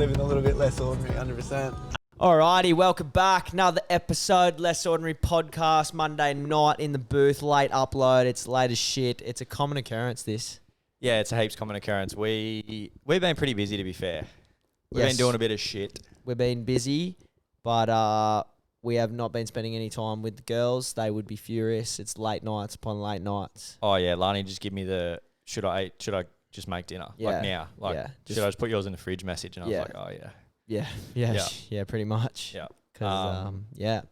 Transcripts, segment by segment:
living a little bit less ordinary, 100%. Alrighty, welcome back. Another episode, Less Ordinary Podcast, Monday night in the booth, late upload. It's late as shit. It's a common occurrence, this. Yeah, it's a heaps common occurrence. We've been pretty busy, to be fair. We've Yes. been doing a bit of shit. We've been busy, but we have not been spending any time with the girls. They would be furious. It's late nights upon late nights. Oh yeah, Lani just give me the should I just make dinner like now? Like should I just put yours in the fridge message? And I was like, oh yeah. Yeah, pretty much. Yeah. 'Cause, yeah.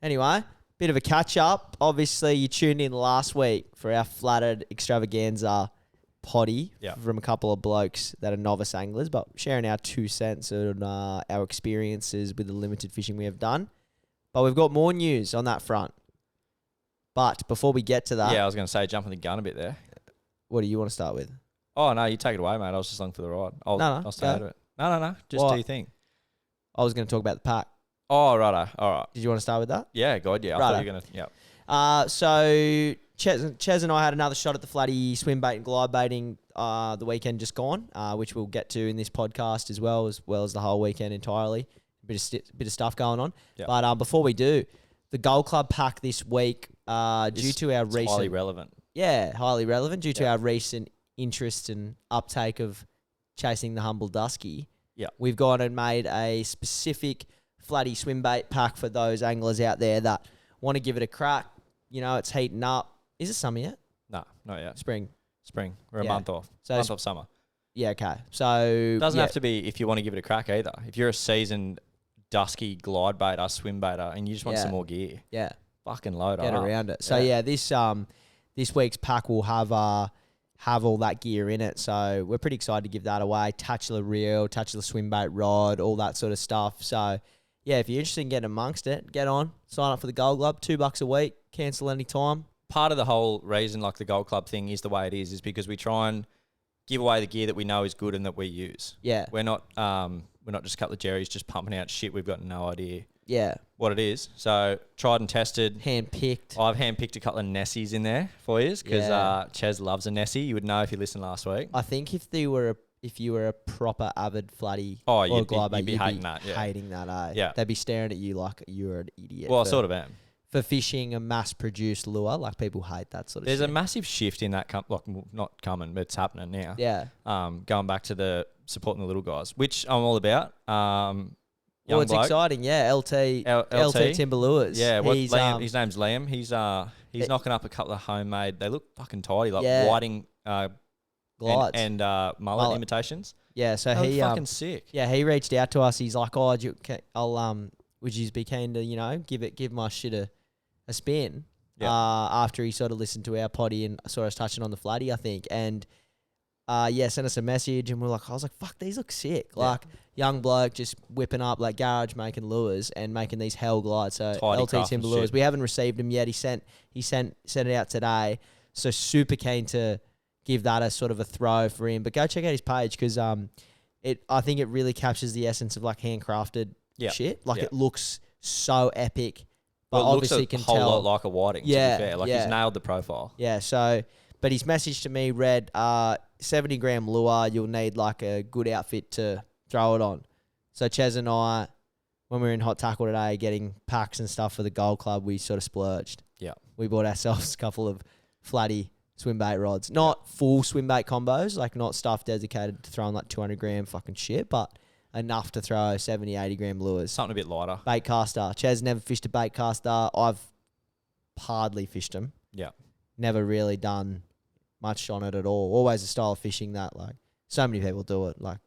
Anyway, bit of a catch up. Obviously, you tuned in last week for our flattered extravaganza potty from a couple of blokes that are novice anglers, but sharing our 2 cents on our experiences with the limited fishing we have done. But we've got more news on that front. But before we get to that, Yeah, I was going to say jumping the gun a bit there. what do you want to start with? Oh no, you take it away, mate. I was just along for the ride. I'll stay out of it. No. Just do your thing. I was going to talk about the pack. Oh, righto. All right. Did you want to start with that? Yeah, God, yeah. I thought you were going to, yeah. So Chez and I had another shot at the flatty swim bait and glide baiting the weekend just gone, which we'll get to in this podcast as well as the whole weekend entirely. Bit of stuff going on. Yep. But before we do, the Gold Club pack this week, due to our recent... highly relevant. Yeah, highly relevant due to our recent interest and uptake of chasing the humble Dusky. Yeah. We've gone and made a specific flatty swim bait pack for those anglers out there that want to give it a crack. You know, it's heating up. Is it summer yet? No, not yet. Spring. We're a month off. So month off summer. Yeah, okay. So... Doesn't have to be if you want to give it a crack either. If you're a seasoned Dusky glide baiter, swim baiter, and you just want some more gear, fucking load get up. around it. So this week's pack will have all that gear in it. So we're pretty excited to give that away. Touch of the reel, touch of the swim bait rod, all that sort of stuff. So yeah, if you're interested in getting amongst it, get on, sign up for the Gold Club, $2 a week, cancel any time. Part of the whole reason, like the Gold Club thing, is the way it is because we try and give away the gear that we know is good and that we use. Yeah, we're not just a couple of Jerry's just pumping out shit. We've got no idea. Yeah, what it is. So tried and tested. Hand-picked. I've hand-picked a couple of Nessies in there for you because Chez loves a Nessie. You would know if you listened last week. I think if you were a proper avid flatty you'd be hating that. Yeah. Hating that, eh? Yeah. They'd be staring at you like you're an idiot. Well, I sort of am. For fishing a mass-produced lure, like people hate that sort of There's shit. a massive shift in that, not coming, but it's happening now. Yeah. Going back to the supporting the little guys, which I'm all about. Well, it's exciting, yeah. LT Timber Lures. Yeah, Liam, his name's Liam. He's knocking up a couple of homemade. They look fucking tidy, like whiting glides and mullet imitations. Yeah, so he fucking sick. Yeah, he reached out to us. He's like, "Oh, would you be keen to give my shit a spin?" Yeah. After he sort of listened to our potty and saw us touching on the flatty, I think, and sent us a message, and I was like, "Fuck, these look sick!" Yeah. Like young bloke just whipping up like garage making lures and making these hell glides. So Tidy LT Timber Lures. shit. We haven't received them yet. He sent it out today. So super keen to give that a sort of a throw for him. But go check out his page because I think it really captures the essence of like handcrafted shit. Like it looks so epic. But well, obviously it looks can a whole tell lot like a whiting. Yeah, to be fair, like yeah. he's nailed the profile. Yeah, so, but his message to me read, 70-gram lure, you'll need like a good outfit to throw it on. So Chez and I, when we were in Hot Tackle today getting packs and stuff for the Gold Club, we sort of splurged. Yeah. We bought ourselves a couple of flatty swim bait rods. Not full swim bait combos, like not stuff dedicated to throwing like 200-gram fucking shit, but enough to throw 70, 80-gram lures. Something a bit lighter. Bait caster. Chez never fished a bait caster. I've hardly fished them. Yeah. Never really done much on it at all. Always a style of fishing that like so many people do it, like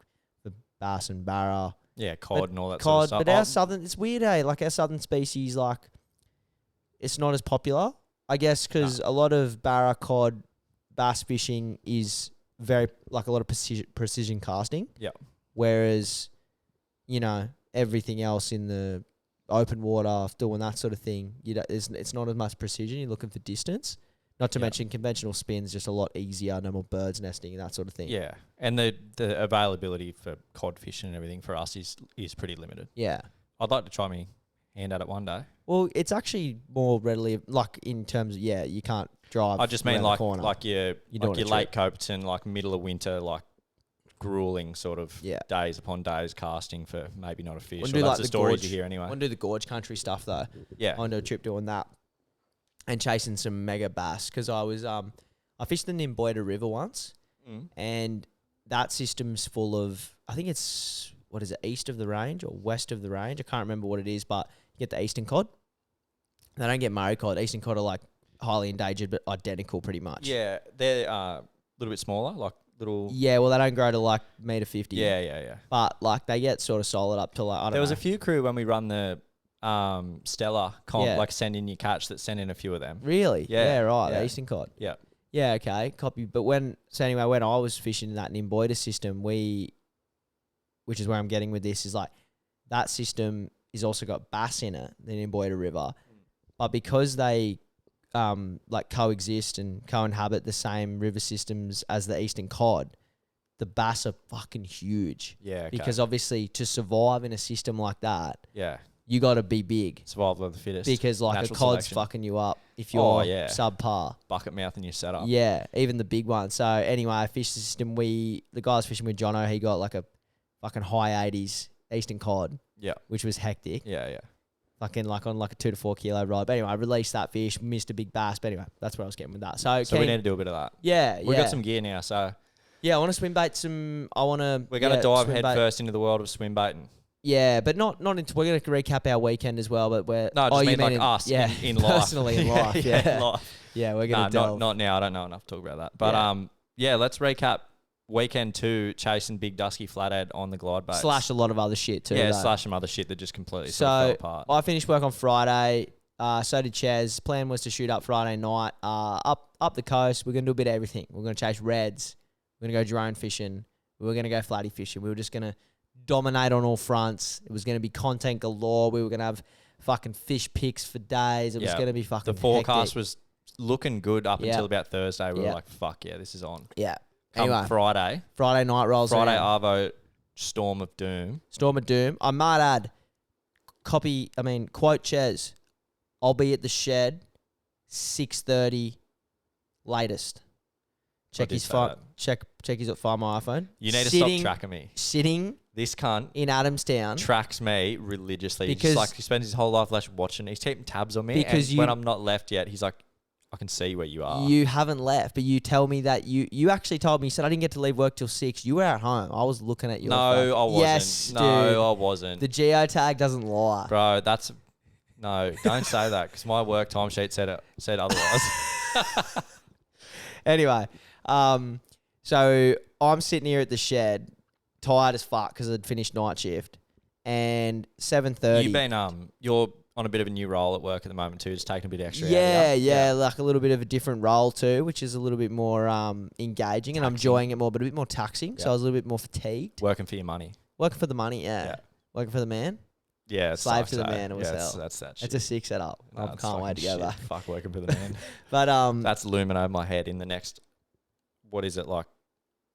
the bass and barra. Yeah, cod and all that Cod, sort of stuff. but our southern, it's weird, eh? Like our southern species, like it's not as popular, I guess, because a lot of barra, cod, bass fishing is very like a lot of precision casting. Yeah. Whereas, everything else in the open water, doing that sort of thing, it's not as much precision. You're looking for distance. Not to mention conventional spins, just a lot easier, no more birds nesting and that sort of thing. Yeah, and the availability for cod fishing and everything for us is pretty limited. Yeah. I'd like to try me hand at it one day. Well, it's actually more readily, like in terms of, you can't drive. I just mean around the corner. like your doing a late Copeton, like middle of winter, like grueling sort of days upon days casting for maybe not a fish. That's like the stories gorge. you hear anyway. I want to do the gorge country stuff though. Yeah. I want to do a trip doing that and chasing some mega bass because I was I fished the Nimboida River once and that system's full of, I think it's, what is it, east of the range or west of the range? I can't remember what it is, but you get the eastern cod. They don't get Murray cod. Eastern cod are like highly endangered but identical pretty much. Yeah, they're a little bit smaller, like little... Yeah, well, they don't grow to like $1.50 m. Yeah. But like they get sort of solid up to like, I don't know. There was a few crew when we run the Stella comp, like send in your catch that send in a few of them. Really? Yeah, right. Yeah. The eastern cod. Yeah. Yeah, okay. Copy. But when I was fishing that Nimboida system, which is where I'm getting with this, is like that system is also got bass in it, the Nimboida River. But because they like coexist and co-inhabit the same river systems as the eastern cod, the bass are fucking huge. Yeah. Okay. Because obviously to survive in a system like that, you got to be big. Survival of the fittest. Because like Natural a cod's selection. fucking you up if you're subpar. Bucket mouth in your setup. Yeah, even the big one. So anyway, I fished the system. The guy was fishing with Jono, he got like a fucking high 80s eastern cod. Yeah. Which was hectic. Yeah. Fucking like on like a 2 to 4 kilo rod. But anyway, I released that fish, missed a big bass. But anyway, that's where I was getting with that. So we need to do a bit of that. Yeah, We've got some gear now, so... Yeah, I want to swim bait some... We're going to dive head first into the world of swim baiting. Yeah, but not into... We're going to recap our weekend as well, but we're... No, I just mean like us in life. Personally in life, yeah. In life. Yeah, we're going to delve. Not now. I don't know enough to talk about that. But let's recap weekend 2, chasing big Dusky Flathead on the glide bait. Slash a lot of other shit too. Yeah, though. slash some other shit that just completely sort of fell apart. I finished work on Friday. So did Chez. Plan was to shoot up Friday night. Up the coast. We're going to do a bit of everything. We're going to chase reds. We're going to go drone fishing. We were going to go flatty fishing. We were just going to dominate on all fronts. It was going to be content galore. We were going to have fucking fish picks for days. It was going to be fucking The forecast hectic. Was looking good up until about Thursday. We were like, fuck yeah, this is on. Yeah. Anyway, Friday night rolls Friday around. Arvo, Storm of Doom. Storm of Doom. I might add, quote Chez, I'll be at the shed 6:30 latest. Check his phone. Check his Find My iPhone. You need to stop tracking me. Sitting this cunt in Adamstown tracks me religiously. Because he spends his whole life watching. He's keeping tabs on me. Because when I'm not left yet, he's like, I can see where you are. You haven't left, but you tell me that you actually told me. You said I didn't get to leave work till 6. You were at home. I was looking at you. No, I wasn't. Yes, no, dude. I wasn't. The geotag doesn't lie, bro. No, don't say that because my work timesheet said otherwise. Anyway, so I'm sitting here at the shed, tired as fuck because I'd finished night shift, and 7:30. You've been you're on a bit of a new role at work at the moment too, just taking a bit extra. Yeah, like a little bit of a different role too, which is a little bit more engaging, and I'm enjoying it more, but a bit more taxing. So I was a little bit more fatigued. Working for your money. Working for the money, yeah. Working for the man. Yeah, slave to the man or sell. That's that shit. It's a sick setup. I can't wait to go back. Fuck working for the man. But that's looming over my head in the next, what is it, like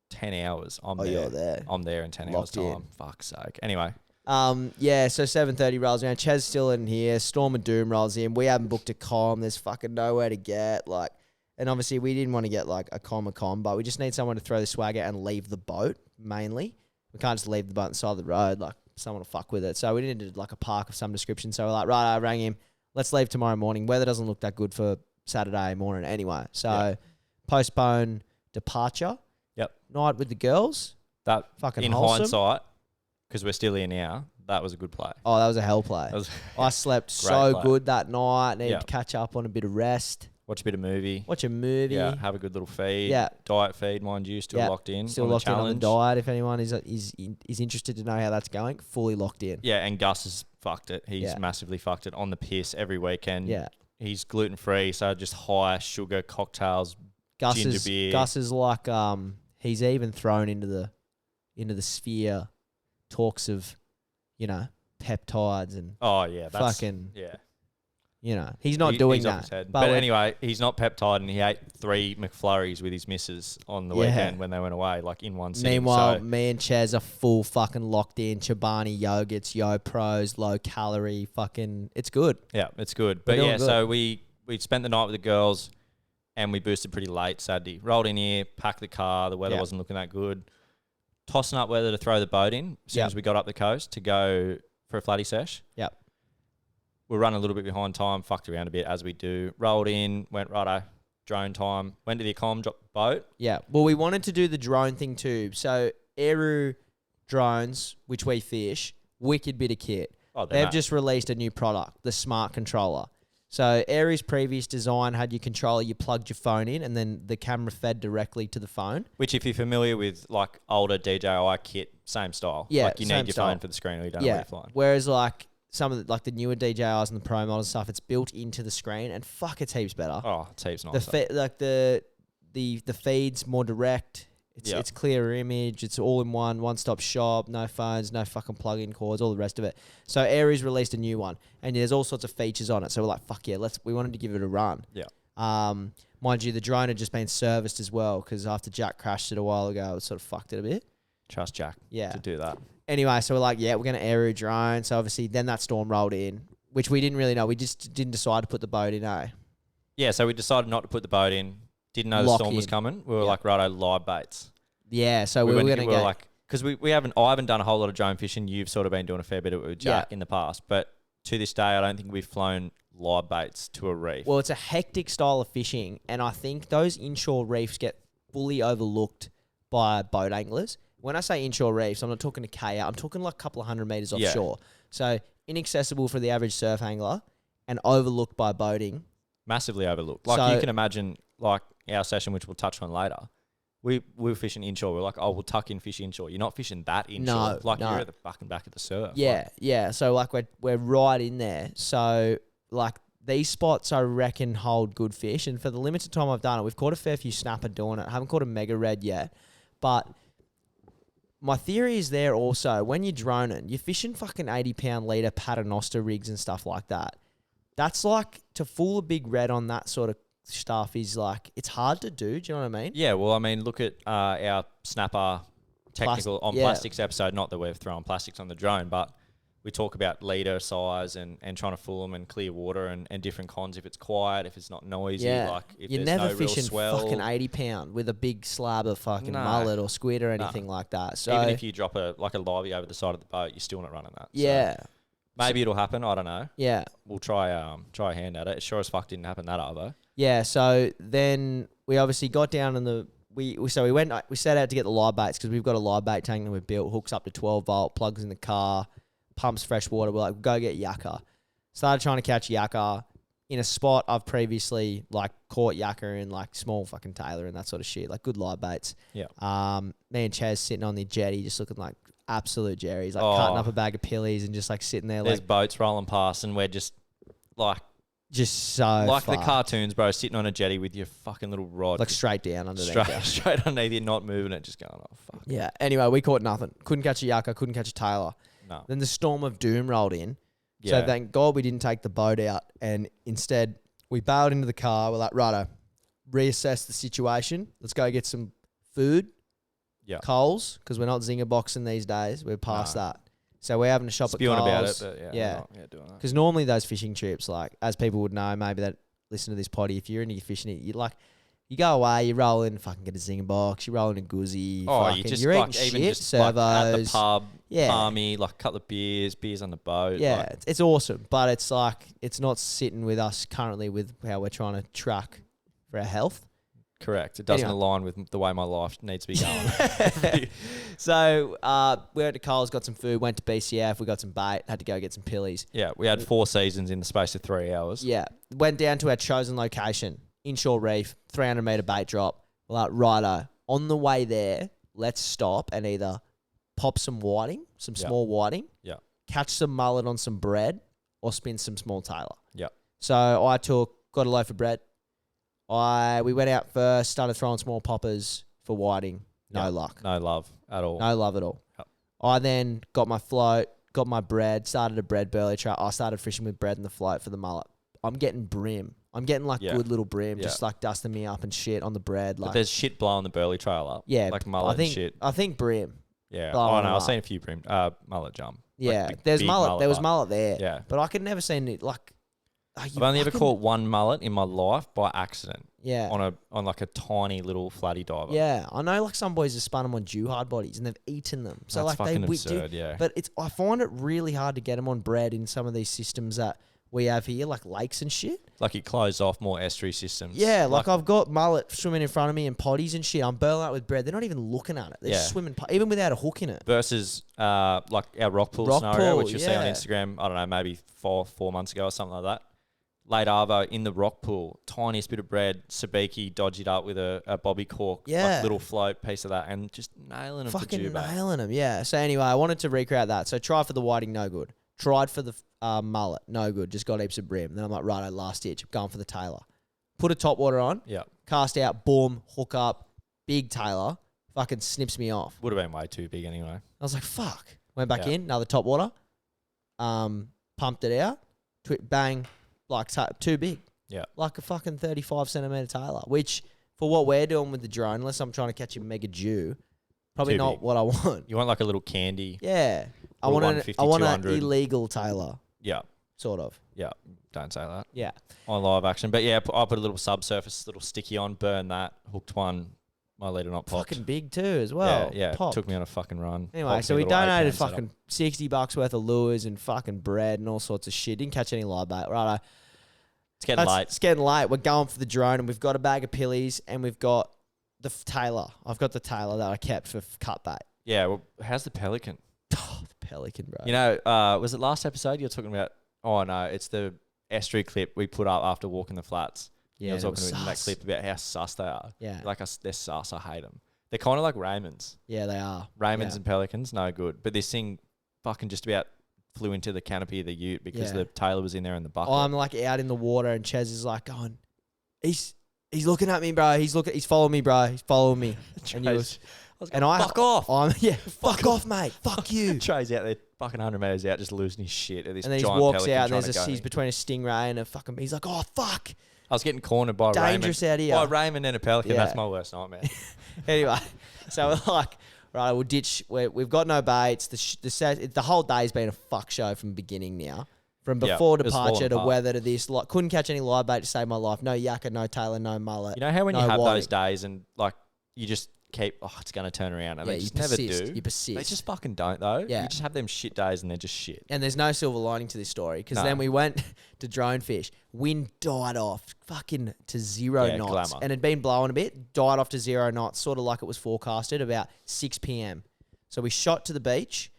10 hours? I'm there. You're there. I'm there in 10 hours time. Fuck's sake. Anyway. Yeah, so 7:30 rolls around. Chez still in here. Storm of Doom rolls in. We haven't booked a comm. There's fucking nowhere to get. And obviously we didn't want to get like a comm, but we just need someone to throw the swag out and leave the boat, mainly. We can't just leave the boat on the side of the road. Like, someone will fuck with it. So we needed like a park of some description. So we're like, right, I rang him. Let's leave tomorrow morning. Weather doesn't look that good for Saturday morning anyway. So postpone departure. Yep. Night with the girls. That fucking in wholesome. Hindsight, because we're still here now, that was a good play. Oh, that was a hell play. I slept so good that night. Needed to catch up on a bit of rest. Watch a bit of movie. Yeah, have a good little feed. Yeah. Diet feed, mind you, still locked in. Still locked in on the diet. If anyone is interested to know how that's going, fully locked in. Yeah, and Gus has fucked it. He's massively fucked it on the piss every weekend. Yeah. He's gluten free, so just high sugar cocktails, ginger beer. Gus is like he's even thrown into the sphere talks of, peptides and fucking he's not doing that. But anyway, he's not peptide, and he ate 3 McFlurries with his missus on the weekend when they went away, like in one sitting. Meanwhile, me and Chez are full fucking locked in. Chobani yogurts, Yo Pros, low calorie, fucking, it's good. Yeah, it's good. But yeah, so we spent the night with the girls, and we boosted pretty late Saturday. Rolled in here, packed the car. The weather wasn't looking that good. tossing up whether to throw the boat in as soon as we got up the coast to go for a flatty sesh. Yep. We're running a little bit behind time, fucked around a bit as we do. Rolled in, went righto, drone time. Went to the comm, dropped the boat. Yeah. Well, we wanted to do the drone thing too. So Aeroo drones, which we fish, wicked bit of kit. Oh, They've just released a new product, the Smart Controller. So Aeroo's previous design had your controller, you plugged your phone in, and then the camera fed directly to the phone. Which, if you're familiar with like older DJI kit, same style. Yeah, like you need your phone for the screen, or you don't know where you're flying. Whereas like some of the newer DJIs and the Pro model stuff, it's built into the screen, and fuck, it's heaps better. Oh, it's heaps nicer. The feed's more direct. It's clearer image. It's all in one-stop shop. No phones, no fucking plug-in cords, all the rest of it. So Aeroo's released a new one, and there's all sorts of features on it. So we're like, fuck yeah, we wanted to give it a run. Yeah. Mind you, the drone had just been serviced as well because after Jack crashed it a while ago, it sort of fucked it a bit. Trust Jack. To do that. Anyway, so we're like, yeah, we're going to Aeroo drone. So obviously, then that storm rolled in, which we didn't really know. We just didn't decide to put the boat in, eh? Yeah. So we decided not to put the boat in. Didn't know the storm was coming. We were like, righto, live baits. Yeah, so we were going to go like, because I haven't done a whole lot of drone fishing. You've sort of been doing a fair bit of it with Jack in the past, but to this day, I don't think we've flown live baits to a reef. Well, it's a hectic style of fishing, and I think those inshore reefs get fully overlooked by boat anglers. When I say inshore reefs, I'm not talking a K out. I'm talking like a couple of 100 meters offshore. So inaccessible for the average surf angler and overlooked by boating. Massively overlooked. Like you can imagine, like our session, which we'll touch on later. We were fishing inshore. We're like, oh, we'll tuck in fish inshore. You're not fishing that inshore. You're at the fucking back of the surf. Yeah. So like we're right in there. So like these spots I reckon hold good fish. And for the limited time I've done it, we've caught a fair few snapper doing it. I haven't caught a mega red yet. But my theory is there also, when you're droning, you're fishing fucking 80-pound leader paternoster rigs and stuff like that. That's like, to fool a big red on that sort of stuff is like, it's hard to do. Do you know what I mean? Yeah, well, I mean, look at our snapper technical plastics episode. Not that we're throwing plastics on the drone, but we talk about leader size and trying to fool them and clear water and different cons if it's quiet, if it's not noisy. Like if you're there's never no real fishing swell. fucking 80-pound with a big slab of fucking mullet or squid or anything like that. So even if you drop a livey over the side of the boat, you're still not running that. Yeah. So maybe it'll happen. I don't know. Yeah. We'll try a hand at it. It sure as fuck didn't happen that other. Yeah. So then we obviously got down in the we set out to get the live baits because we've got a live bait tank that we've built, hooks up to 12 volt, plugs in the car, pumps fresh water. We're like, go get yakka. Started trying to catch yakka in a spot I've previously like caught yakka in, like small fucking tailor and that sort of shit, like good live baits. Yeah. Me and Chez sitting on the jetty, just looking like absolute jerrys, like cutting up a bag of pillies and just like sitting there. There's like boats rolling past and we're just like. Just so like fucked. the cartoons, bro, sitting on a jetty with your fucking little rod. Like straight down underneath. Straight underneath you, not moving it, just going, oh, fuck. Yeah. Anyway, we caught nothing. Couldn't catch a yakka, couldn't catch a tailor. No. Then the storm of doom rolled in. Yeah. So thank God we didn't take the boat out and instead we bailed into the car. We're like, righto, reassess the situation. Let's go get some food. Yeah. Coles, because we're not zinger boxing these days. We're past that. So we're having to shop Spewing at about Coles. it, but yeah. Doing that. Because normally those fishing trips, like, as people would know, maybe that listen to this potty, if you're into your fishing, you go away, you roll in, fucking get a zinger box, you roll in a guzzi. You're like, eating even shit, just servos. like at the pub, palmy, like a couple of beers on the boat. Yeah, like. it's awesome, but it's like, it's not sitting with us currently with how we're trying to track for our health. Correct. It doesn't align with the way my life needs to be going. So we went to Coles, got some food, went to BCF, we got some bait, had to go get some pillies. Yeah, we had 4 seasons in the space of 3 hours. Yeah, went down to our chosen location, inshore reef, 300 metre bait drop. We're like, righto, on the way there, let's stop and either pop some whiting, some small whiting, catch some mullet on some bread, or spin some small tailor. Yeah. So I got a loaf of bread. We went out first, started throwing small poppers for whiting. No luck. No love at all. No love at all. Yep. I then got my float, got my bread, started a bread burley trap. I started fishing with bread in the float for the mullet. I'm getting brim. I'm getting like good little brim, just like dusting me up and shit on the bread. Like, but there's shit blowing the burley trail up. Yeah. Like mullet and shit. I think brim. Yeah. Oh, no, I've seen a few mullet jump. Yeah. Like There's mullet. There was mullet there. Yeah. But I could never see any, like, I've only ever caught one mullet in my life by accident. Yeah. On like a tiny little flatty diver. Yeah, I know. Like some boys have spun them on dew hard bodies and they've eaten them. So That's like fucking absurd. Yeah. But I find it really hard to get them on bread in some of these systems that we have here, like lakes and shit. Like it closed off more estuary systems. Yeah, like I've got mullet swimming in front of me and potties and shit. I'm burling out with bread. They're not even looking at it. They're just swimming, even without a hook in it. Versus like our rock pool scenario, which you'll see on Instagram, I don't know, maybe four months ago or something like that. Late arvo in the rock pool, tiniest bit of bread, sabiki dodged up with a bobby cork, like little float piece of that, and just nailing them fucking for Juba. nailing them, yeah. So anyway, I wanted to recreate that. So try for the whiting, no good. Tried for the mullet, no good. Just got heaps of brim. Then I'm like, right, last ditch. I'm going for the tailor. Put a top water on. Yeah. Cast out, boom, hook up, big tailor. Fucking snips me off. Would have been way too big anyway. I was like, fuck. Went back in, another top water. Pumped it out. Bang. Like too big. Yeah. Like a fucking 35 centimeter tailor, which for what we're doing with the drone, unless I'm trying to catch a mega Jew, probably Too not big. what I want. You want like a little candy. Yeah. I want an illegal tailor. Yeah. Sort of. Yeah. Don't say that. Yeah. On live action. But yeah, I put a little subsurface, little sticky on, burn that, hooked one, my leader not popped. Fucking big too as well. Yeah. Popped. Took me on a fucking run. Anyway, so we donated fucking $60 worth of lures and fucking bread and all sorts of shit. Didn't catch any live bait. Right. It's getting late. It's getting late. We're going for the drone and we've got a bag of pillies and we've got the tailor. I've got the tailor that I kept for cut bait. Yeah. Well, how's the pelican? Oh, the pelican, bro. You know, was it last episode you were talking about? Oh, no. It's the estuary clip we put up after walking the flats. Yeah, I was talking in that clip about how sus they are. Yeah. Like, they're sus. I hate them. They're kind of like Raymonds. Yeah, they are. Raymonds and pelicans, no good. But this thing fucking just about flew into the canopy of the ute because the tailor was in there in the bucket. I'm like out in the water and Chez is like going, he's looking at me, bro. He's following me, bro. He's following me. And fuck off. Fuck off, mate. Fuck you. Trey's out there fucking 100 metres out just losing his shit at this and then giant he walks pelican out and he's between a stingray and a fucking, he's like, oh, fuck. I was getting cornered by Dangerous Raymond. out here. By Raymond and a pelican. Yeah. That's my worst nightmare. Anyway, so we're like, right, we'll ditch. We've got no baits. The whole day's been a fuck show from beginning now. From before departure to weather to this. Like, couldn't catch any live bait to save my life. No yakka, no tailor, no mullet. You know how when no you have whiting. those days and like you just keep, it's going to turn around and they just never do. You persist. They just fucking don't though. Yeah. You just have them shit days and they're just shit. And there's no silver lining to this story because then we went to drone fish. Wind died off fucking to 0 knots. Glamour. And it'd been blowing a bit, died off to 0 knots, sort of like it was forecasted about 6 p.m. So we shot to the beach.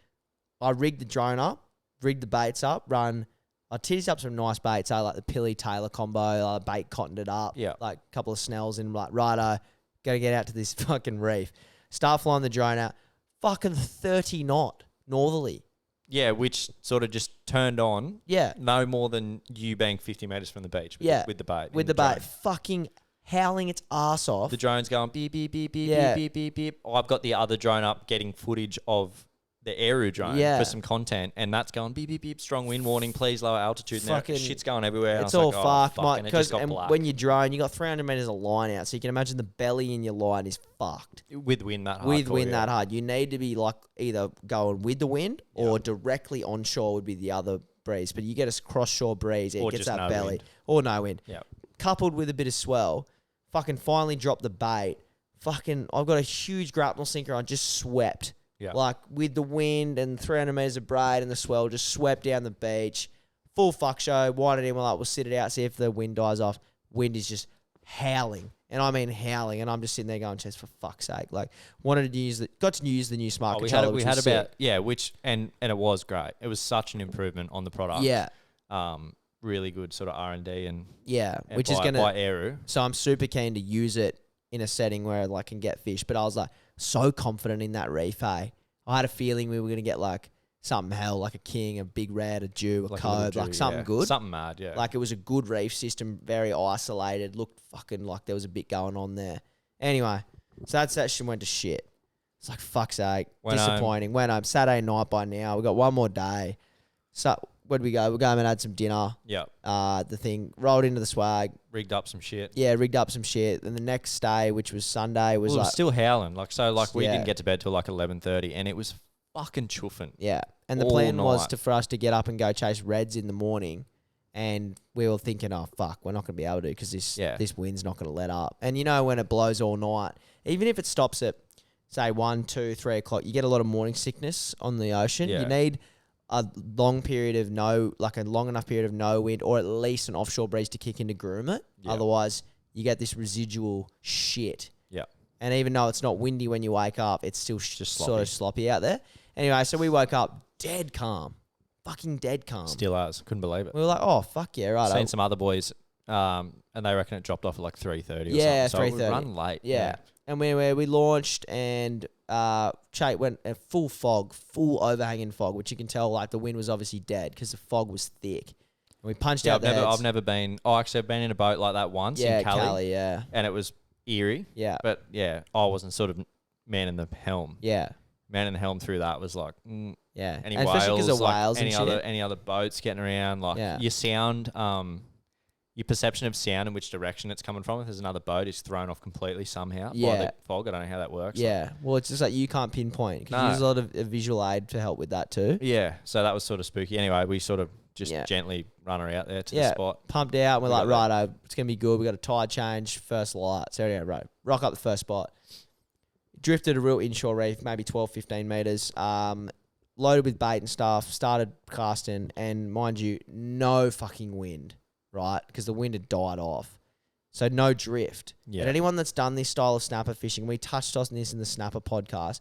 I rigged the drone up, rigged the baits up, I teased up some nice baits, like the Pilly Taylor combo, bait cottoned it up, like a couple of snells in, like, righto, gotta get out to this fucking reef. Start flying the drone out, fucking 30 knot, northerly. Yeah, which sort of just turned on. Yeah. No more than you being 50 metres from the beach with the bait. With the bait, fucking howling its ass off. The drone's going beep, beep, beep, beep, beep, beep, beep, beep. I've got the other drone up getting footage of the Aeroo drone for some content, and that's going beep, beep, beep, strong wind warning, please lower altitude. Fucking shit's going everywhere. It's all fucked. And when you drone, you got 300 metres of line out, so you can imagine the belly in your line is fucked. With wind that hard. With wind that hard. You need to be like either going with the wind or directly onshore would be the other breeze. But you get a cross-shore breeze, it gets that belly. Wind. Or no wind. Yeah. Coupled with a bit of swell, fucking finally dropped the bait. Fucking, I've got a huge grapnel sinker on, just swept. Yeah. Like with the wind and 300 metres of braid and the swell just swept down the beach. Full fuck show. Winded in, we're like, we'll sit it out, see if the wind dies off. Wind is just howling. And I mean howling. And I'm just sitting there going, just for fuck's sake. Like, wanted to use got to use the new smart controller. We had and it was great. It was such an improvement on the product. Yeah. Really good sort of R&D and which is going to by Aeroo. So I'm super keen to use it in a setting where I can get fish. But I was like, so confident in that reef, hey? I had a feeling we were going to get like something hell, like a king, a big red, a Jew, a code, like something good. Something mad, yeah. Like it was a good reef system, very isolated, looked fucking like there was a bit going on there. Anyway, so that session went to shit. It's like, fuck's sake, disappointing. Went home Saturday night by now. We got one more day. So where'd we go? We're going and had some dinner. Yeah. The thing rolled into the swag. Rigged up some shit. Yeah, rigged up some shit. And the next day, which was Sunday, was it like was still howling. We didn't get to bed till like 11:30, and it was fucking chuffing. Yeah, and the plan was for us to get up and go chase reds in the morning, And we were thinking, oh, fuck, we're not going to be able to because Yeah. this wind's not going to let up. And you know when it blows all night, even if it stops at, say, 1, 2, 3 o'clock, you get a lot of morning sickness on the ocean. Yeah. You need a long enough period of no wind, or at least an offshore breeze to kick in to groom it. Yeah. Otherwise, you get this residual shit. Yeah. And even though it's not windy when you wake up, it's still Just sort of sloppy out there. Anyway, so we woke up dead calm. Fucking dead calm. Still is. Couldn't believe it. We were like, oh, fuck yeah, right. Seen some other boys, and they reckon it dropped off at like 3:30 or Yeah, something. So 3:30. we run late. Yeah. And we launched and Chay went at full fog, full overhanging fog, which you can tell like the wind was obviously dead because the fog was thick. And we punched out the heads. I've never been. Oh, actually, I've been in a boat like that once in Cali. Yeah. And it was eerie. Yeah. But yeah, I wasn't sort of man in the helm. Yeah. Man in the helm through that was like, yeah. Any and whales, especially because of like whales and shit. any other boats getting around, like Yeah. your sound, your perception of sound and which direction it's coming from. If there's another boat, is thrown off completely somehow by Yeah. the fog. I don't know how that works. Yeah. Well, it's just like you can't pinpoint because you use a lot of visual aid to help with that too. Yeah. So that was sort of spooky. Anyway, we sort of just gently run her out there to the spot. Pumped out. And we're like, righto, it's going to be good. We got a tide change, first light. So yeah, right. Rock up the first spot. Drifted a real inshore reef, maybe 12, 15 meters. Loaded with bait and stuff. Started casting. And mind you, no fucking wind, right? Because the wind had died off. So no drift. Yeah. And anyone that's done this style of snapper fishing, we touched on this in the snapper podcast,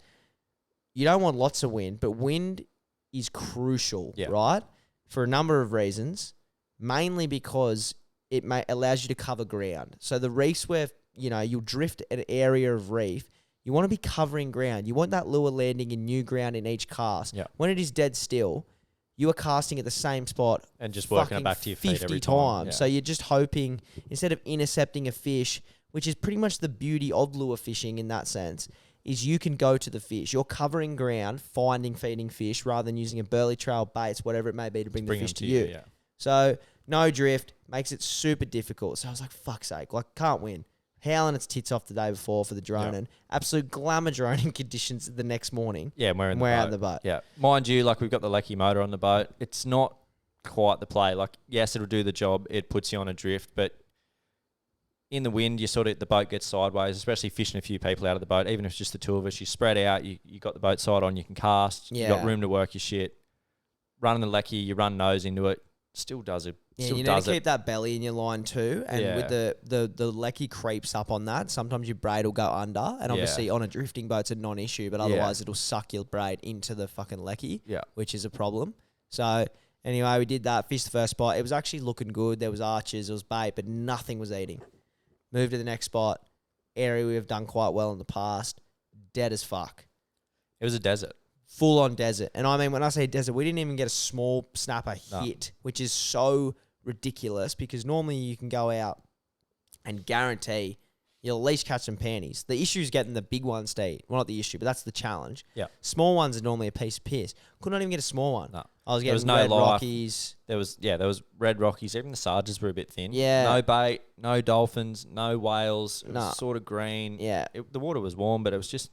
you don't want lots of wind, but wind is crucial, right? For a number of reasons, mainly because it allows you to cover ground. So the reefs where, you'll drift an area of reef, you want to be covering ground. You want that lure landing in new ground in each cast. Yeah. When it is dead still, you are casting at the same spot and just working it back to your feet 50 every time. times. Yeah. So you're just hoping, instead of intercepting a fish, which is pretty much the beauty of lure fishing in that sense, is you can go to the fish. You're covering ground, feeding fish, rather than using a burley trail, baits, whatever it may be, to bring the fish to you. Yeah. So no drift makes it super difficult. So I was like, fuck's sake, can't win. Howling its tits off the day before for the droning. Absolute glamour droning conditions the next morning. Yeah, we're out in the boat. Yeah. Mind you, like we've got the Lecky motor on the boat. It's not quite the play. Like, yes, it'll do the job. It puts you on a drift, but in the wind, the boat gets sideways, especially fishing a few people out of the boat. Even if it's just the two of us, you spread out, you got the boat side on, you can cast, you got room to work your shit. Running the Lecky, you run nose into it, still does it. Yeah, you need to keep that belly in your line too. And with the Lecky creeps up on that, sometimes your braid will go under. And obviously on a drifting boat, it's a non-issue, but otherwise it'll suck your braid into the fucking Lecky, which is a problem. So anyway, we did that, fished the first spot. It was actually looking good. There was arches, there was bait, but nothing was eating. Moved to the next spot. Area we have done quite well in the past. Dead as fuck. It was a desert. Full on desert. And I mean, when I say desert, we didn't even get a small snapper hit, which is so ridiculous because normally you can go out and guarantee you'll at least catch some panties. The issue is getting the big ones to eat. Well, not the issue, but that's the challenge. Yeah. Small ones are normally a piece of piss. Could not even get a small one. No. I was getting red rockies. There was red rockies. Even the sarges were a bit thin. Yeah. No bait, no dolphins, no whales. It was sort of green. Yeah. The water was warm, but it was just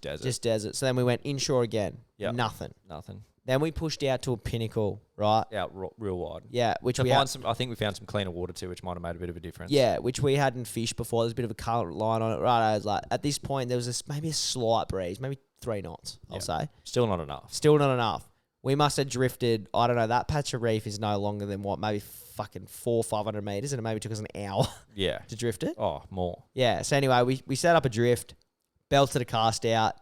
desert. Just desert. So then we went inshore again. Yeah. Nothing. Nothing. Then we pushed out to a pinnacle, right? Out real wide. Yeah, which I think we found some cleaner water too, which might have made a bit of a difference. Yeah, which we hadn't fished before. There's a bit of a current line on it. Right, I was like, at this point, there was maybe a slight breeze, maybe 3 knots, I'll say. Still not enough. Still not enough. We must have drifted, I don't know, that patch of reef is no longer than what, maybe fucking 400-500 meters, and it maybe took us an hour to drift it. Oh, more. Yeah, so anyway, we set up a drift, belted a cast out,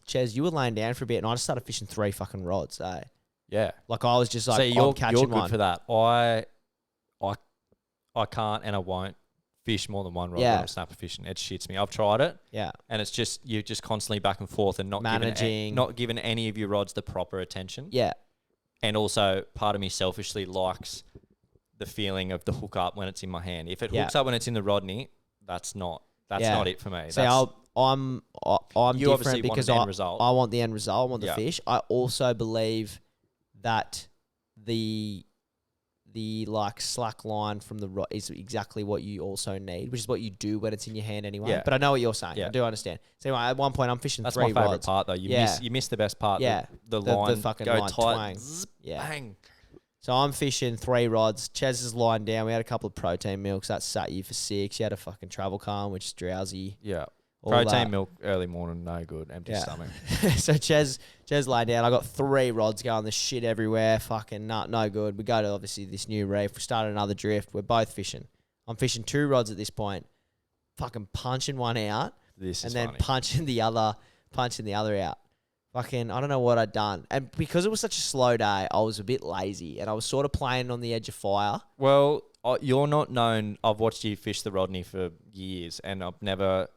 Chez, you were laying down for a bit, and I just started fishing 3 fucking rods, eh? Yeah. Like, I was just like, see, you're catching good one. for that. I can't and I won't fish more than one rod when I'm snapper fishing. It shits me. I've tried it. Yeah. And it's just, you're just constantly back and forth and not giving any of your rods the proper attention. Yeah. And also, part of me selfishly likes the feeling of the hook up when it's in my hand. If it hooks up when it's in the Rodney, that's not it for me. See, I'm you different because I want the end result. I want the fish. I also believe that the the like slack line from the rod is exactly what you also need, which is what you do when it's in your hand anyway. Yeah. But I know what you're saying. Yeah. I do understand. So anyway, at one point I'm fishing That's 3 my favorite rods. part though. You miss the best part. Yeah. The line, the fucking go line tight, twang. zzz, Yeah. bang. So I'm fishing 3 rods. Chez is lying down. We had a couple of protein milks. That sat you for 6. You had a fucking travel calm, which is drowsy. Yeah. all Protein that. milk early morning, no good. Empty Yeah. stomach. So Chez laying down. I got 3 rods going. There's shit everywhere. Fucking no good. We go to obviously this new reef. We started another drift. We're both fishing. I'm fishing 2 rods at this point. Fucking punching one out. This and is then funny. punching the other out. Fucking, I don't know what I'd done. And because it was such a slow day, I was a bit lazy and I was sort of playing on the edge of fire. Well, you're not known. I've watched you fish the Rodney for years, and I've never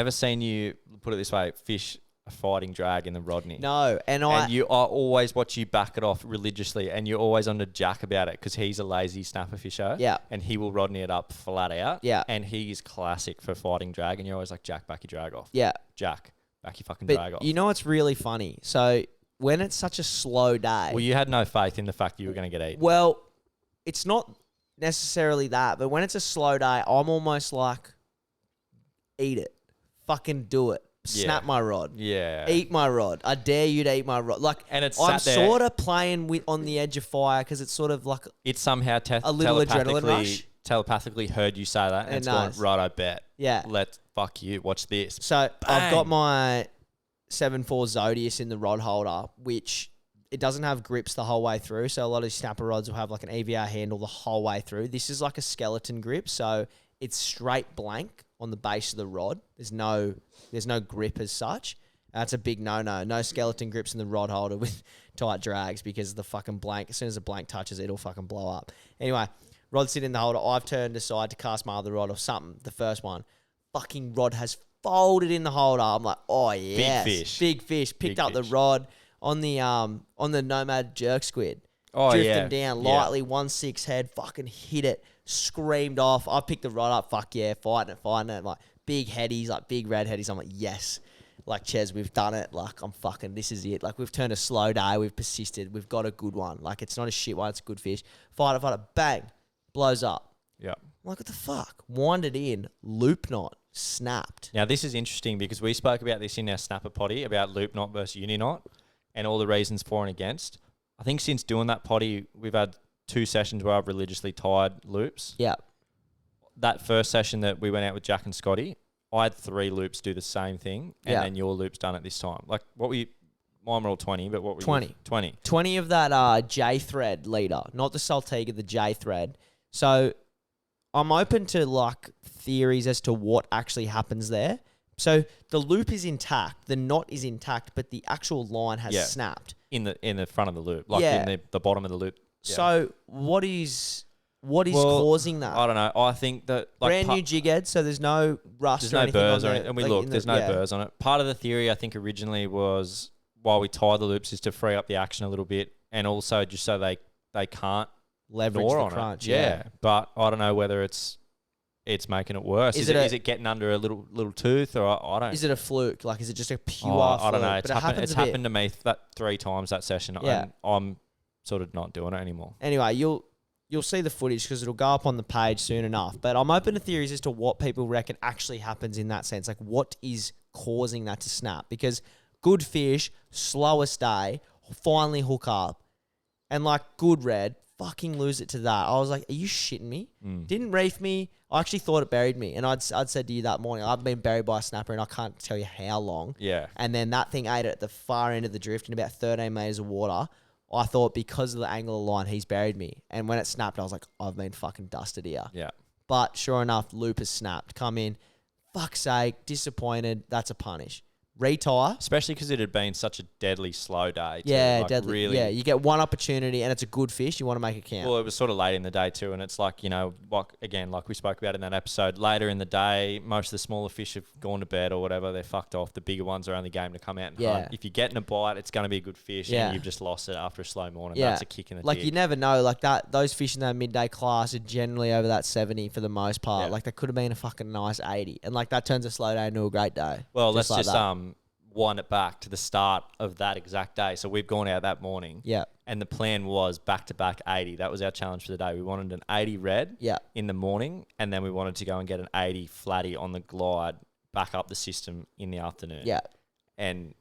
seen you, put it this way, fish a fighting drag in the Rodney. No, and I always watch you back it off religiously, and you're always on the Jack about it because he's a lazy snapper fisher. Yeah. And he will Rodney it up flat out. Yeah. And he is classic for fighting drag, and you're always like, Jack, back your drag off. Yeah. Jack, back your fucking But drag off. you know what's really funny? So when it's such a slow day. Well, you had no faith in the fact you were going to get eaten. Well, it's not necessarily that, but when it's a slow day, I'm almost like, eat it. Fucking do it. Snap my rod. Yeah. Eat my rod. I dare you to eat my rod. Like, And it's I'm sat there. sort of playing with on the edge of fire because it's sort of like It somehow a little adrenaline rush. telepathically heard you say that, and it's nice. gone, right, I bet. Yeah. Fuck you, watch this. So I've Bang. got my 7.4 Zodius in the rod holder, which it doesn't have grips the whole way through. So a lot of snapper rods will have like an EVR handle the whole way through. This is like a skeleton grip, so it's straight blank on the base of the rod. There's no grip as such. That's a big no-no. No skeleton grips in the rod holder with tight drags because the fucking blank, as soon as the blank touches it, it'll fucking blow up. Anyway, rod sitting in the holder. I've turned aside to cast my other rod or something. The first one. Fucking rod has folded in the holder. I'm like, oh yes. Big fish. Picked Big up the fish. rod on the Nomad jerk squid. Oh, Drifting yeah. down Yeah. lightly, 1/6 head, fucking hit it, screamed off. I picked the rod up, fuck yeah, fighting it. Like big headies, like big red headies. I'm like, yes. Like, Chez, we've done it. Like, I'm fucking, this is it. Like, we've turned a slow day. We've persisted. We've got a good one. Like, it's not a shit one. It's a good fish. Fight it, bang. Blows up. Yeah. I'm like, what the fuck? Wind it in. Loop knot. Snapped. Now, this is interesting because we spoke about this in our snapper potty about loop knot versus uni knot and all the reasons for and against. I think since doing that potty, we've had 2 sessions where I've religiously tied loops. Yeah. That first session that we went out with Jack and Scotty, I had 3 loops do the same thing, and then your loop's done at this time. Like, mine were all 20, but what were 20. 20. 20 of that J thread leader, not the Saltiga, the J thread. So I'm open to like theories as to what actually happens there. So the loop is intact, the knot is intact, but the actual line has snapped In the front of the loop, like in the bottom of the loop. Yeah. So what is causing that? I don't know. I think that like brand new jig head, so there's no rust. There's or no anything burrs on or the, anything. And we like, look, in there's no burrs on it. Part of the theory, I think, originally was while we tie the loops is to free up the action a little bit, and also just so they can't leverage gnaw the on crunch. it. Yeah, but I don't know whether it's making it worse. Is it getting under a little tooth, or I don't. Is it a fluke? Like, is it just a pure? I don't know. Fluke? But It's happened to me that 3 times that session. Yeah. And I'm sort of not doing it anymore. Anyway, you'll see the footage because it'll go up on the page soon enough. But I'm open to theories as to what people reckon actually happens in that sense. Like, what is causing that to snap? Because good fish, slowest day, finally hook up, and like good red, fucking lose it to that. I was like, are you shitting me? Didn't reef me. I actually thought it buried me. And I'd said to you that morning, I've been buried by a snapper and I can't tell you how long. Yeah. And then that thing ate it at the far end of the drift in about 13 metres of water. I thought because of the angle of the line, he's buried me. And when it snapped, I was like, I've been fucking dusted here. Yeah. But sure enough, loop has snapped. Come in. Fuck's sake. Disappointed. That's a punish. Retire. Especially because it had been such a deadly slow day. Too. Yeah, like deadly. Really. Yeah, you get one opportunity and it's a good fish. You want to make it count. Well, it was sort of late in the day too, and it's like, like we spoke about in that episode, later in the day, most of the smaller fish have gone to bed or whatever, they're fucked off. The bigger ones are only game to come out and hunt. If you're getting a bite, it's going to be a good fish, and you've just lost it after a slow morning. That's a kick in the Like, you never know. Like, those fish in that midday class are generally over that 70 for the most part. Yeah. Like, that could have been a fucking nice 80. And, like, that turns a slow day into a great day. Well, let's like just that. wind it back to the start of that exact day. So we've gone out that morning. Yeah. And the plan was back-to-back 80. That was our challenge for the day. We wanted an 80 red in the morning, and then we wanted to go and get an 80 flatty on the glide back up the system in the afternoon. Yeah. And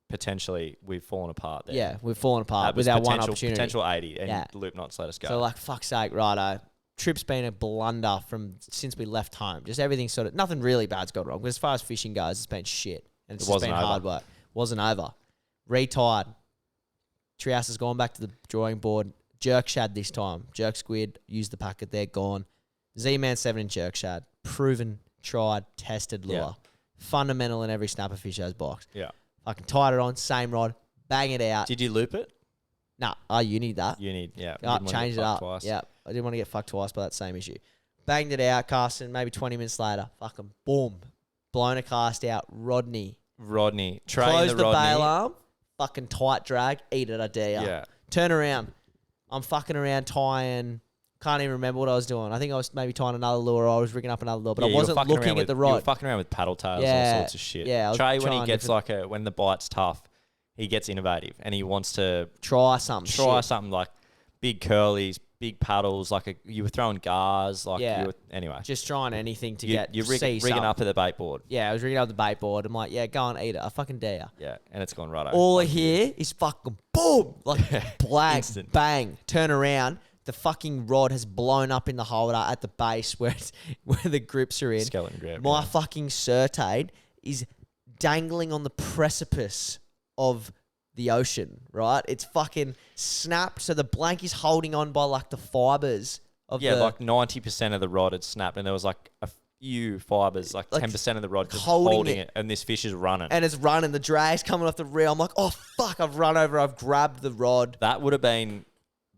potentially we've fallen apart there. Yeah, we've fallen apart with our one opportunity. Potential 80, and the loop knots let us go. So, like, fuck's sake, righto. Trip's been a blunder since we left home. Just everything sort of, nothing really bad's gone wrong. But as far as fishing goes, it's been shit. And it's just been hard work. Wasn't over. Retired. Treehouse has gone back to the drawing board. Jerk shad this time. Jerk squid, use the packet, they're gone. Z-Man 7-inch jerk shad. Proven, tried, tested lure. Yeah. Fundamental in every snapper fish has box. Yeah. Fucking tied it on, same rod, bang it out. Did you loop it? Nah, you need that. Change it up. Twice. Yeah, I didn't want to get fucked twice by that same issue. Banged it out, casting, maybe 20 minutes later, fucking boom. Blown a cast out, Rodney. Close the bail arm, fucking tight drag, eat it, I dare ya. Yeah. Turn around. I'm fucking around tying, can't even remember what I was doing. I think I was maybe tying another lure, or I was rigging up another lure, but I wasn't looking at the rod. You were fucking around with paddle tails, all sorts of shit. Yeah, Trey, when he gets when the bite's tough, he gets innovative and he wants to try something like big curlies, big paddles, you were throwing gars, anyway. Just trying anything to get you're rigging up at the bait board. Yeah, I was rigging up the bait board. I'm like, yeah, go and eat it. I fucking dare ya. Yeah, and it's gone right over. All I hear is fucking boom, black, bang, turn around. The fucking rod has blown up in the holder at the base where the grips are in. Skeleton grip. My fucking Certade is dangling on the precipice of the ocean, right? It's fucking snapped, so the blank is holding on by the fibers of the... 90% of the rod had snapped, and there was a few fibers, 10% of the rod just holding it, and this fish is running. And it's running, the drag's coming off the reel. I'm like, oh fuck, I've run over, I've grabbed the rod. That would have been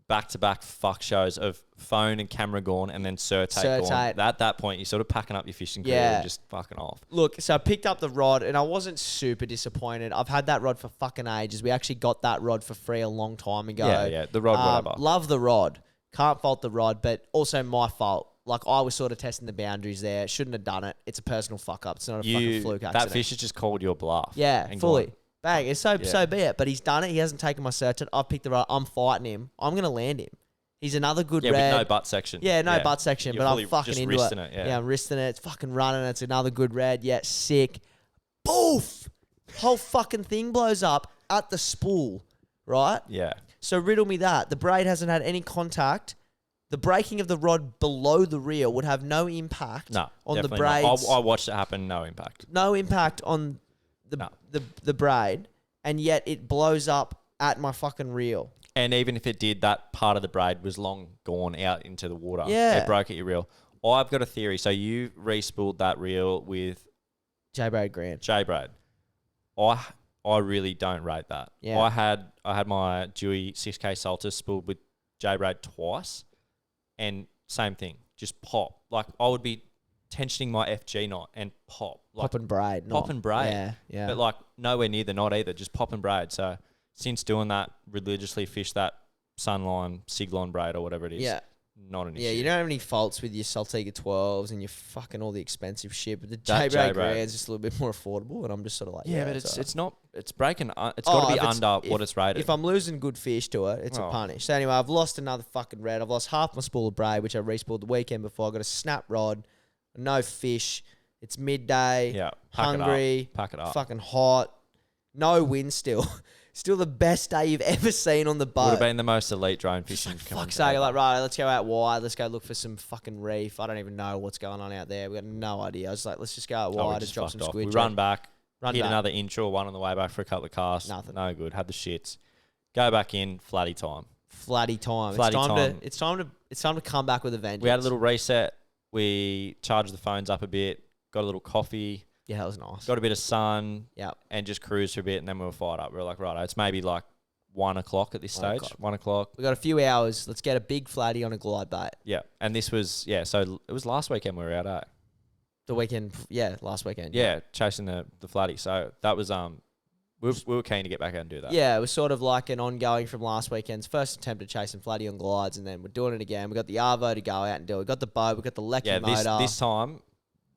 back-to-back fuck shows of phone and camera gone, and then Certate gone. At that point, you're sort of packing up your fishing gear and just fucking off. Look, so I picked up the rod, and I wasn't super disappointed. I've had that rod for fucking ages. We actually got that rod for free a long time ago. Yeah, the rod, whatever. Love the rod. Can't fault the rod, but also my fault. I was sort of testing the boundaries there. Shouldn't have done it. It's a personal fuck-up. It's not a fucking fluke accident. That fish has just called your bluff. Yeah, fully. Bang. It's so be it. But he's done it. He hasn't taken my Certate. I've picked the rod. I'm fighting him. I'm going to land him. He's another good red. With no butt section. Yeah, no butt section, but I'm fucking into it. Yeah, I'm wristing it. It's fucking running. It's another good red. Yeah, sick. Boof! Whole fucking thing blows up at the spool, right? Yeah. So riddle me that. The braid hasn't had any contact. The breaking of the rod below the reel would have no impact on the braids. I watched it happen, no impact. No impact on the braid, and yet it blows up at my fucking reel. And even if it did, that part of the braid was long gone out into the water. Yeah. It broke at your reel. I've got a theory. So you re-spooled that reel with J-Braid Grant. J-Braid. I really don't rate that. Yeah. I had my Dewey 6K Salter spooled with J-Braid twice, and same thing, just pop. I would be tensioning my FG knot and pop. Pop and braid. Pop and braid. Yeah. But nowhere near the knot either, just pop and braid. So since doing that, religiously fish that Sunline, Siglon braid or whatever it is. Yeah. Not an issue. Yeah, you don't have any faults with your Saltiga 12s and your fucking all the expensive shit, but the J-Braid Grand's just a little bit more affordable, and I'm just sort of like, but it's not, it's breaking, it's got to be under what it's rated. If I'm losing good fish to it, it's a punish. So anyway, I've lost another fucking red. I've lost half my spool of braid, which I re-spooled the weekend before. I got a snap rod, no fish. It's midday, hungry, pack it up. Fucking hot, no wind still. Still the best day you've ever seen on the boat. Would have been the most elite drone fishing. Fuck's sake, right, let's go out wide. Let's go look for some fucking reef. I don't even know what's going on out there. We got no idea. I was like, let's just go out wide and drop some squid. We run back, hit another inch or one on the way back for a couple of casts. Nothing. No good. Had the shits. Go back in, flatty time. It's time to come back with a vengeance. We had a little reset. We charged the phones up a bit. Got a little coffee. Yeah, that was nice. Got a bit of sun. Yep. And just cruised for a like, and then we were fired up. We were like, right, it's maybe 1 o'clock at this stage. 1 o'clock. We got a few hours. Let's get a big flatty on a glide bait. Yeah. And this was, so it was last weekend we were out, eh? The weekend, last weekend. Yeah, chasing the flatty. So that was, we were keen to get back out and do that. Yeah, it was sort of like an ongoing from last weekend's first attempt at chasing flatty on glides, and then we're doing it again. We got the Arvo to go out and do it. We got the boat. We got the Lecky motor. This time,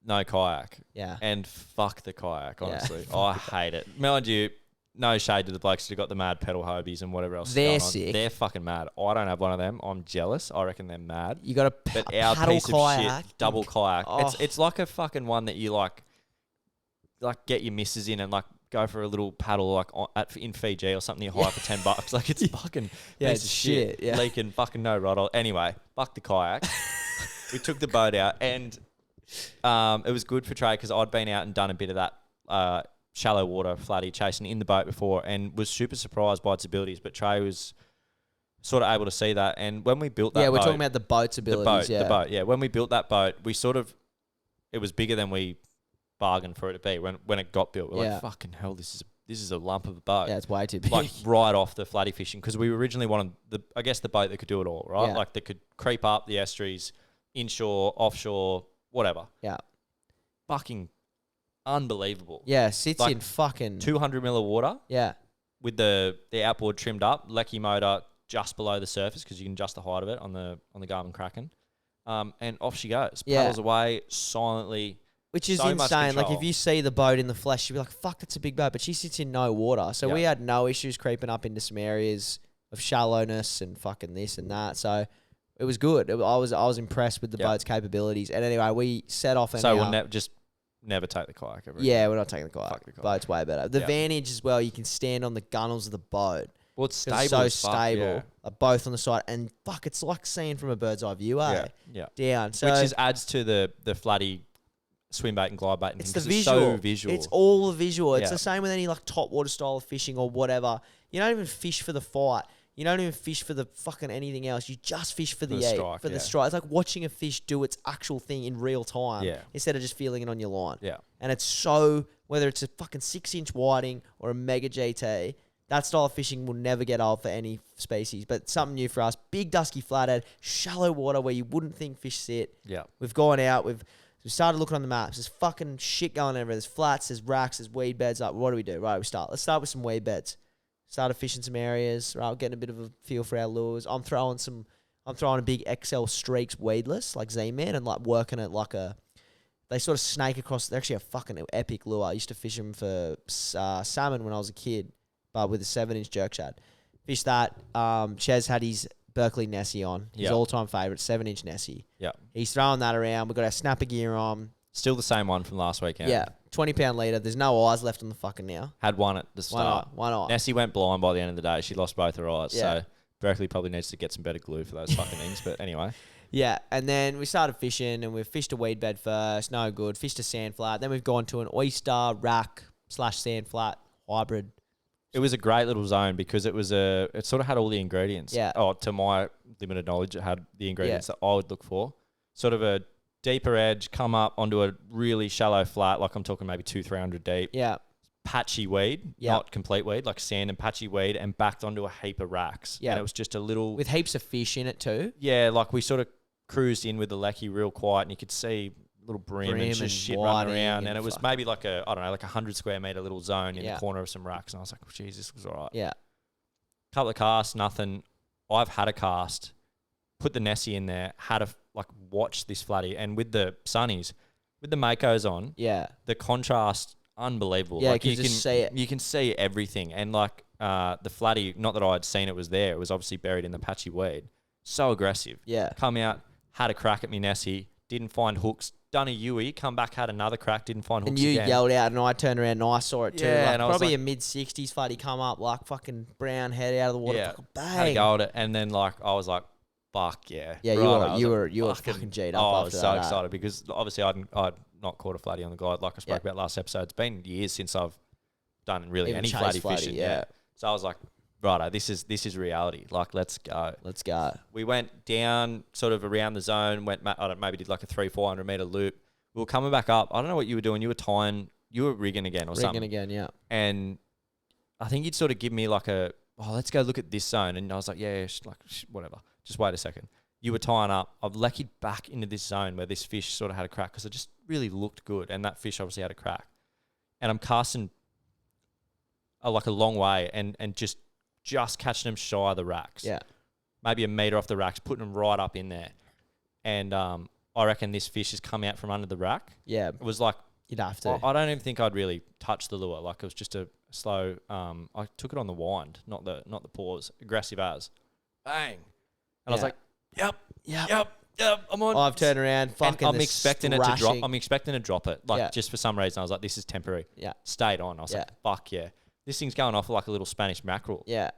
no kayak. Yeah. And fuck the kayak, honestly. I hate it. Mind you, no shade to the blokes who got the mad pedal hobies and whatever else. They're is going sick. On. They're fucking mad. I don't have one of them. I'm jealous. I reckon they're mad. You got a but our paddle piece kayak. of shit, double kayak. Oh. It's like a fucking one that you like get your missus in and like go for a little paddle like in Fiji or something you hire for $10. Like it's fucking Yeah, piece it's of shit. yeah. Leaking fucking no rod. Anyway, fuck the kayak. We took the boat out and it was good for Trey because I'd been out and done a bit of that shallow water flatty chasing in the boat before and was super surprised by its abilities. But Trey was sort of able to see that. And when we built that we're boat, talking about the boat's abilities. the boat. Yeah, when we built that boat, it was bigger than we bargained for it to be. When it got built, we're like, fucking hell, this is a lump of a boat. Yeah, it's way too big. Like right off the flatty fishing because we originally wanted the boat that could do it all, right? Yeah. Like that could creep up the estuaries, inshore, offshore, whatever. Yeah. Fucking unbelievable. Yeah, sits Like in fucking 200 mil of water. Yeah. With the outboard trimmed up, lecky motor just below the surface because you can adjust the height of it on the Garmin Kraken. And off she goes. Yeah. Paddles away silently. Which is So much insane. Like control. if you see the boat in the flesh, you'd be like, fuck, that's a big boat. But she sits in no water. So we had no issues creeping up into some areas of shallowness and fucking this and that. So it was good. I was impressed with the boat's capabilities. And anyway, we set off and So we'll just never take the kayak ever. Yeah, we're not taking the kayak. Fuck the kayak. Boat's way better. The vantage as well, you can stand on the gunnels of the boat. Well, it's 'Cause stable. It's so stable. Both on the side. And fuck, it's like seeing from a bird's eye view, eh? Yeah. Down. So Which adds to the flatty swim bait and glide bait and it's things. the 'cause visual. It's so visual. It's all the visual. It's Yeah. the same with any like top water style of fishing or whatever. You don't even fish for the fight. You don't even fish for the fucking anything else. You just fish for the eat, strike, for the strike. It's like watching a fish do its actual thing in real time instead of just feeling it on your line. Yeah. And it's so, whether it's a fucking 6-inch whiting or a mega GT, that style of fishing will never get old for any species. But something new for us. Big Dusky Flathead, shallow water where you wouldn't think fish sit. Yeah. We've gone out. We started looking on the maps. There's fucking shit going everywhere. There's flats, there's racks, there's weed beds. Like, what do we do? Right, let's start with some weed beds. Started fishing some areas. Right, getting a bit of a feel for our lures. I'm throwing a big XL Streaks weedless, like Z-Man, and like working it like they sort of snake across. They're actually a fucking epic lure. I used to fish them for salmon when I was a kid, but with a 7-inch jerk shad. Fished that. Chez had his Berkeley Nessie on. His all-time favourite, 7-inch Nessie. Yeah. He's throwing that around. We've got our snapper gear on. Still the same one from last weekend. Yeah. 20-pound leader. There's no eyes left on the fucking now. Had one at the start. One eye. Nessie went blind by the end of the day. She lost both her eyes. Yeah. So Berkeley probably needs to get some better glue for those fucking things. But anyway. Yeah. And then we started fishing and we fished a weed bed first. No good. Fished a sand flat. Then we've gone to an oyster rack / sand flat hybrid. It was a great little zone because it sort of had all the ingredients. Yeah. Oh, to my limited knowledge, it had the ingredients that I would look for. Sort of a deeper edge, come up onto a really shallow flat, like I'm talking maybe 200-300 deep. Yeah. Patchy weed, not complete weed, like sand and patchy weed, and backed onto a heap of racks. Yeah. And it was just a little... With heaps of fish in it too. Yeah, like we sort of cruised in with the lecky real quiet and you could see little brim and just shit running around. And it was maybe like a 100 square metre little zone in the corner of some racks. And I was like, oh, geez, this was all right. Yeah. Couple of casts, nothing. I've had a cast, put the Nessie in there, had a watch this flatty, and with the sunnies, with the Makos on, the contrast unbelievable. Yeah, like you can just see it. You can see everything, and like the flatty, not that I had seen it was there. It was obviously buried in the patchy weed. So aggressive. Yeah. Come out, had a crack at me Nessie, didn't find hooks. Done a Yui, come back, had another crack, didn't find hooks and you again. yelled out, and I turned around and I saw it too. Yeah, like, and I was probably like- a mid-60s flat. He come up like fucking brown head out of the water. Yeah, Fucking had a bang. go at it, and then like I was like, "Fuck yeah!" Yeah, Right, you I were was fucking G'd up I after was so that, excited because obviously I'd not caught a flatty on the guide like I spoke about last episode. It's been years since I've done really Even any chased flatty flatty, fishing. yeah. So I was like, "Righto, this is reality. Like, let's go." Let's go. We went down sort of around the zone. Maybe did like a 300-400 meter loop. We were coming back up. I don't know what you were doing. You were rigging again or something. Rigging again, yeah. And I think you'd sort of give me like let's go look at this zone. And I was like, whatever. Just wait a second. You were tying up. I've lecked back into this zone where this fish sort of had a crack because it just really looked good. And that fish obviously had a crack. And I'm casting a long way and just catching them shy of the racks. Yeah. Maybe a metre off the racks, putting them right up in there. And I reckon this fish has come out from under the rack. Yeah. It was like You'd have to. I don't even think I'd really touch the lure. Like, it was just a slow. I took it on the wind, not the pause. Aggressive as, bang, and I was like, yep. I'm on. I've turned around. Fucking. And I'm expecting it to drop. thrashing. I'm expecting to drop it. Like, just for some reason, I was like, this is temporary. Yeah. Stayed on. I was like, fuck yeah. This thing's going off like a little Spanish mackerel. Yeah.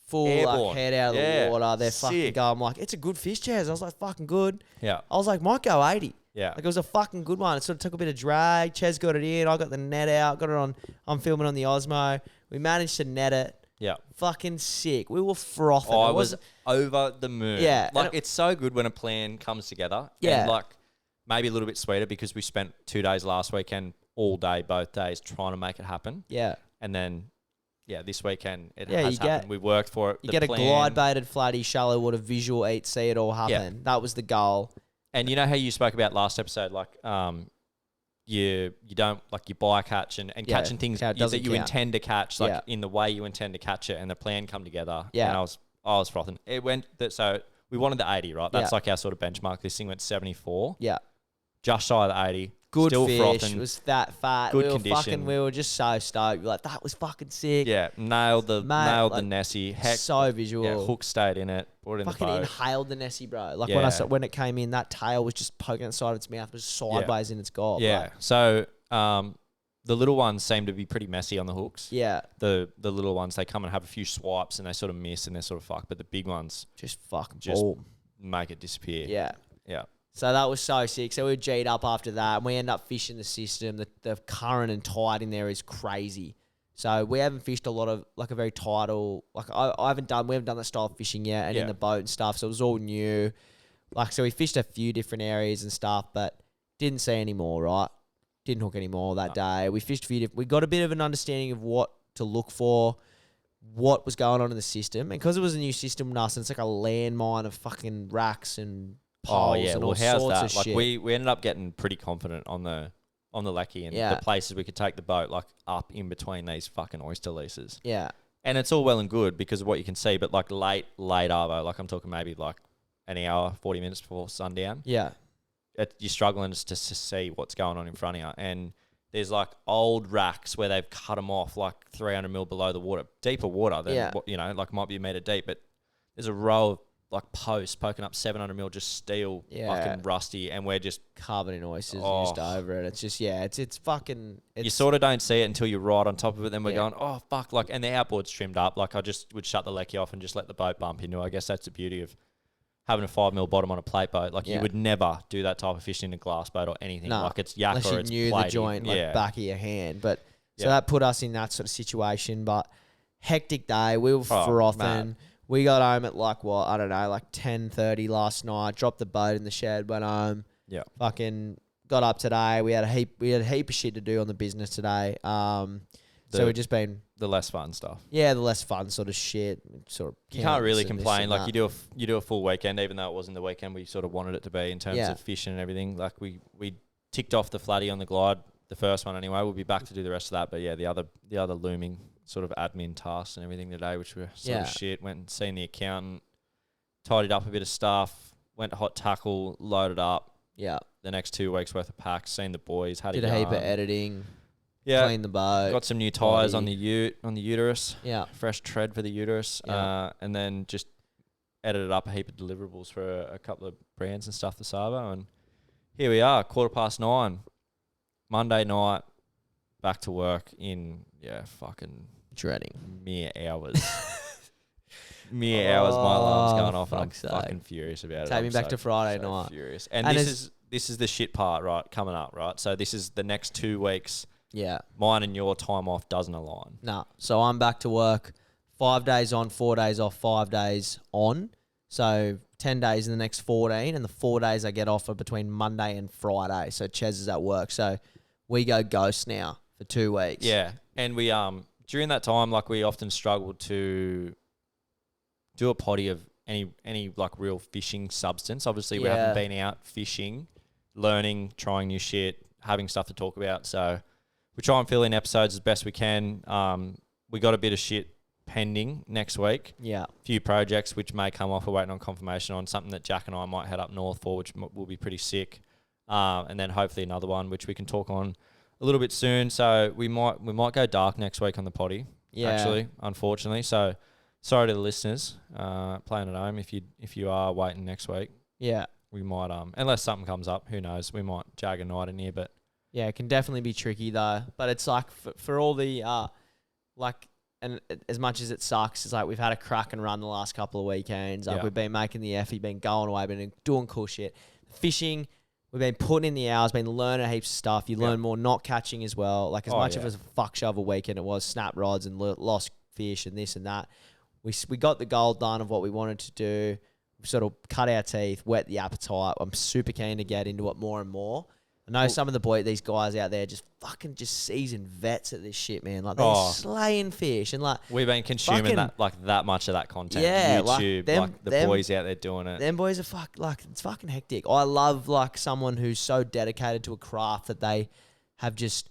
Full like, head out of the water. They're fucking going. I'm like, it's a good fish, Chaz. I was like, fucking good. Yeah. I was like, might go 80. Yeah. Like, it was a fucking good one. It sort of took a bit of drag. Chaz got it in. I got the net out. Got it on. I'm filming on the Osmo. We managed to net it. Yeah. Fucking sick. We were frothing. I was over the moon. Yeah. Like, it's so good when a plan comes together. Yeah. And, like, maybe a little bit sweeter because we spent 2 days last weekend, all day, both days, trying to make it happen. Yeah. And then, this weekend it Yeah, has happened. We worked for it. You get a glide-baited, flatty, shallow water visual eat, see it all happen. Yeah. That was the goal. And you know how you spoke about last episode, like, you don't, like, you buy catch and catching things that you intend to catch, like, in the way you intend to catch it, and the plan come together. Yeah. And I was frothing. It went so we wanted the 80, right? That's like our sort of benchmark. This thing went 74. Yeah. Just shy of the 80. Good still fish. Frothing. It was that fat. Good condition. We were just so stoked. Like, that was fucking sick. Yeah. Nailed the Nessie. Heck, so visual. Yeah. Hook stayed in it. Brought it in fucking the boat. Inhaled the Nessie, bro. Like, when it came in, that tail was just poking outside of its mouth. It was sideways in its gob. Yeah. Like. So, the little ones seem to be pretty messy on the hooks. Yeah. The little ones, they come and have a few swipes and they sort of miss and they're sort of fucked. But the big ones just fucking make it disappear. Yeah. Yeah. So that was so sick. So we were G'd up after that, and we end up fishing the system. The current and tide in there is crazy. So we haven't fished a lot of, like, a very tidal, like, we haven't done that style of fishing yet, and in the boat and stuff. So it was all new. Like, so we fished a few different areas and stuff, but didn't see any more, right? Didn't hook any more that day. We fished a few we got a bit of an understanding of what to look for, what was going on in the system. And because it was a new system, and it's like a landmine of fucking racks and poles and all sorts of shit. Like, we ended up getting pretty confident on the Lecky and the places we could take the boat, like, up in between these fucking oyster leases. Yeah. And it's all well and good because of what you can see, but, like, late arvo, like, I'm talking maybe like an hour, 40 minutes before sundown. Yeah. You're struggling just to see what's going on in front of you. And there's, like, old racks where they've cut them off, like, 300 mil below the water, deeper water than, you know, like, might be a metre deep, but there's a row of, like, posts poking up 700 mil, just steel, fucking rusty, and we're just covered in oysters and just over it. It's just, it's fucking. You sort of don't see it until you're right on top of it. Then we're going, oh fuck, like, and the outboard's trimmed up. Like, I just would shut the lecky off and just let the boat bump into it. I guess that's the beauty of having a 5 mil bottom on a plate boat. Like, you would never do that type of fishing in a glass boat or anything. No, like, it's yak unless or you it's knew platey. the joint, like, back of your hand. But so that put us in that sort of situation. But hectic day. We were frothing. Mad. We got home at, like, what, I don't know, like 10:30 last night. Dropped the boat in the shed, went home. Yeah. Fucking got up today. We had a heap of shit to do on the business today. So we've just been the less fun stuff. Yeah, the less fun sort of shit. Sort of you can't really complain. Like, you do a full weekend, even though it wasn't the weekend we sort of wanted it to be in terms of fishing and everything. Like, we ticked off the flatty on the glide, the first one anyway. We'll be back to do the rest of that. But yeah, the other looming sort of admin tasks and everything today, which were sort of shit. Went and seen the accountant, tidied up a bit of stuff, went to hot tackle, loaded up. Yeah. The next 2 weeks worth of packs, seen the boys, did a heap of editing. Yeah. Cleaned the boat. Got some new tyres on the uterus. Yeah. Fresh tread for the uterus. Yeah. And then just edited up a heap of deliverables for a couple of brands and stuff, the Savo. And here we are, 9:15, Monday night, back to work in, fucking dreading. Mere hours. My alarm's going off and I'm fucking furious about it. Take me back to Friday night. Furious. And this is the shit part, right, coming up, right? So this is the next 2 weeks. Yeah. Mine and your time off doesn't align. No. So I'm back to work 5 days on, 4 days off, 5 days on. So 10 days in the next 14, and the 4 days I get off are between Monday and Friday. So Chez is at work. So we go ghost now for 2 weeks. Yeah. And we during that time, like, we often struggled to do a potty of any like real fishing substance. Obviously, we haven't been out fishing, learning, trying new shit, having stuff to talk about. So we try and fill in episodes as best we can. We got a bit of shit pending next week. Yeah. A few projects which may come off. We're waiting on confirmation on something that Jack and I might head up north for, which will be pretty sick. And then hopefully another one which we can talk on a little bit soon, so we might go dark next week on the potty. Yeah. Actually, unfortunately. So sorry to the listeners playing at home if you are waiting next week. Yeah. We might unless something comes up, who knows? We might jag a night in here, but Yeah, it can definitely be tricky though. But it's like for all the and as much as it sucks, it's like we've had a crack and run the last couple of weekends. Like we've been making the effort, been going away, been doing cool shit. Fishing, we've been putting in the hours, been learning heaps of stuff. You learn more not catching as well. Like as much of a fuck shovel weekend it was, snap rods and lost fish and this and that. We got the goal done of what we wanted to do. We sort of cut our teeth, whet the appetite. I'm super keen to get into it more and more. I know some of these guys out there just seasoned vets at this shit, man. Like they're slaying fish and like we've been consuming that much of that content. Yeah, YouTube, the boys out there doing it. Them boys are it's fucking hectic. I love like someone who's so dedicated to a craft that they have just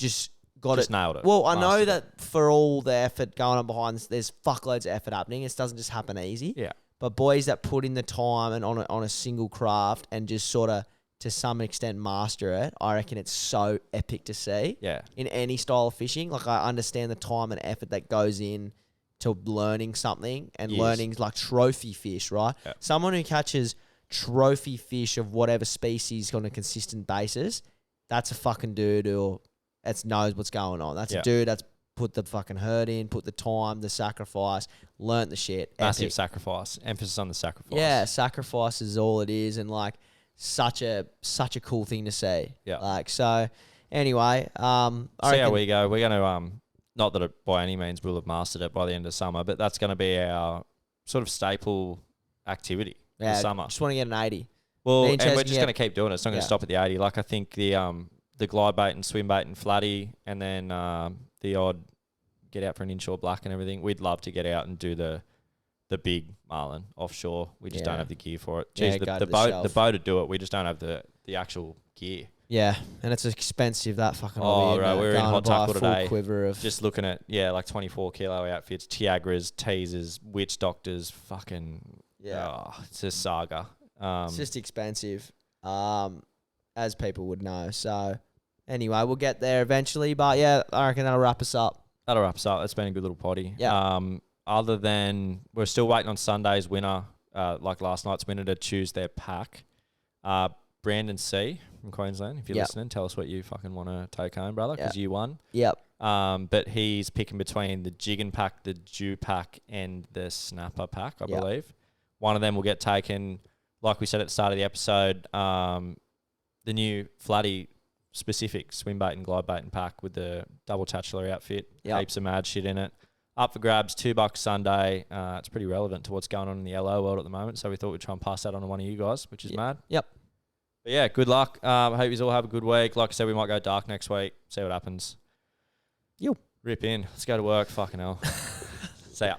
nailed it. Well, I know that for all the effort going on behind this, there's fuckloads of effort happening. It doesn't just happen easy. Yeah. But boys that put in the time and on a single craft and just sort of to some extent master it, I reckon it's so epic to see. Yeah. In any style of fishing, like I understand the time and effort that goes in to learning something and learning like trophy fish, right? Yeah. Someone who catches trophy fish of whatever species on a consistent basis, that's a fucking dude who knows what's going on. That's a dude that's put the fucking hurt in, put the time, the sacrifice, learnt the shit. Massive Epic. Sacrifice. Emphasis on the sacrifice. Yeah, sacrifice is all it is, and like such a cool thing to see. Yeah. Like so. Anyway, see how we go. We're gonna not that it by any means we'll have mastered it by the end of summer, but that's gonna be our sort of staple activity for summer. Just want to get an 80. Well, and we're just gonna keep doing it. It's not gonna stop at the 80. Like I think the glide bait and swim bait and flatty, and then the odd get out for an inshore black and everything. We'd love to get out and do the big marlin offshore. We just don't have the gear for it. Jeez, the boat would do it. We just don't have the actual gear. Yeah, and it's expensive, that fucking hobby. Right, we were in hot tackle today. Quiver of just looking at like 24 kilo outfits, Tiagras, teasers, witch doctors, fucking it's a saga. It's just expensive, as people would know. So anyway, we'll get there eventually. But yeah, I reckon that'll wrap us up. It's been a good little potty. Yeah. Other than we're still waiting on Sunday's winner, like last night's winner to choose their pack. Brandon C from Queensland, if you're listening, tell us what you fucking want to take home, brother, because you won. Yep. But he's picking between the Jiggin pack, the Dew pack, and the Snapper pack, I believe. One of them will get taken, like we said at the start of the episode, the new Flatty specific swim bait and glide bait and pack with the double titular outfit. Heaps of mad shit in it. Up for grabs, $2 Sunday. It's pretty relevant to what's going on in the LO world at the moment, so we thought we'd try and pass that on to one of you guys, which is mad. Yep. But yeah, good luck. I hope you all have a good week. Like I said, we might go dark next week. See what happens. Yo. Rip in. Let's go to work. Fucking hell. See ya.